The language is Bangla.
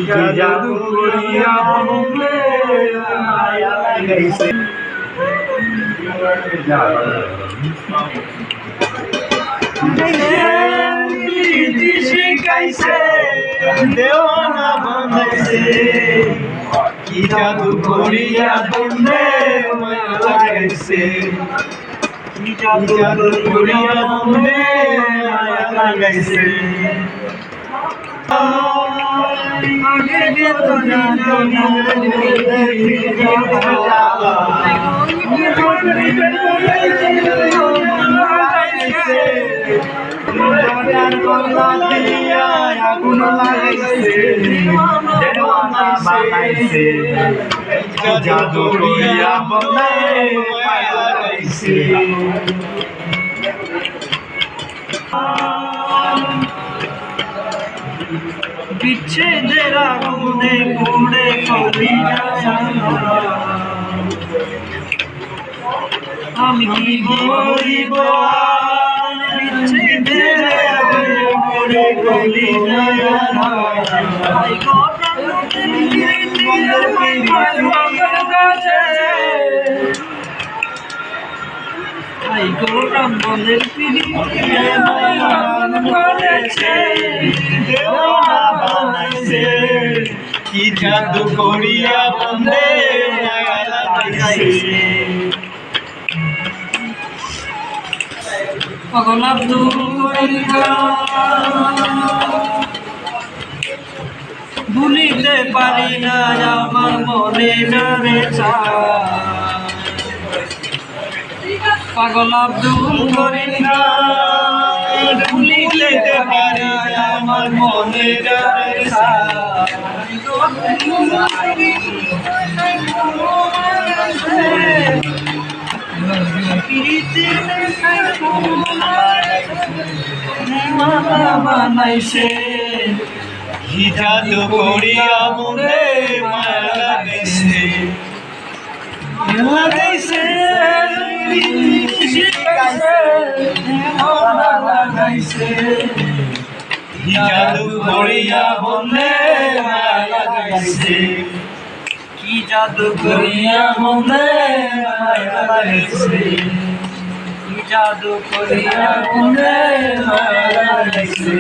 জাদু করিয়া বলে মায়া লাগাইছে শিখাইছে দেওয়ানা বানাইছে কি জাদু করিয়া বলে মায়া লাগাইছে কি জাদু করিয়া বলে মায়া লাগাইছে আগুন লাগাইছে বানাইছে জাদু করিয়া বলে মায়া লাগাইছে বিচ্ছেদের আগুনে পুড়ে কলিজা আমি কি বলিব বিচ্ছেদের আগুনে পুড়ে কলিজা গৌরম বলের কি জাদু করিয়া বন্দে মায়া লাগাইছে পাগল আব্দুল ভুলিতে পারি না আমার মনে রে পাগল আব্দুল করিম ভুলিতে পারি আমার মনে বানাইছে কি জাদু করিয়া মনে মায়া লাগাইছে লাগাইছে জাদু করিয়া বলে মায়া লাগাইছে কি জাদু করিয়া বলে মায়া লাগাইছে কি জাদু করিয়া বলে মায়া লাগাইছে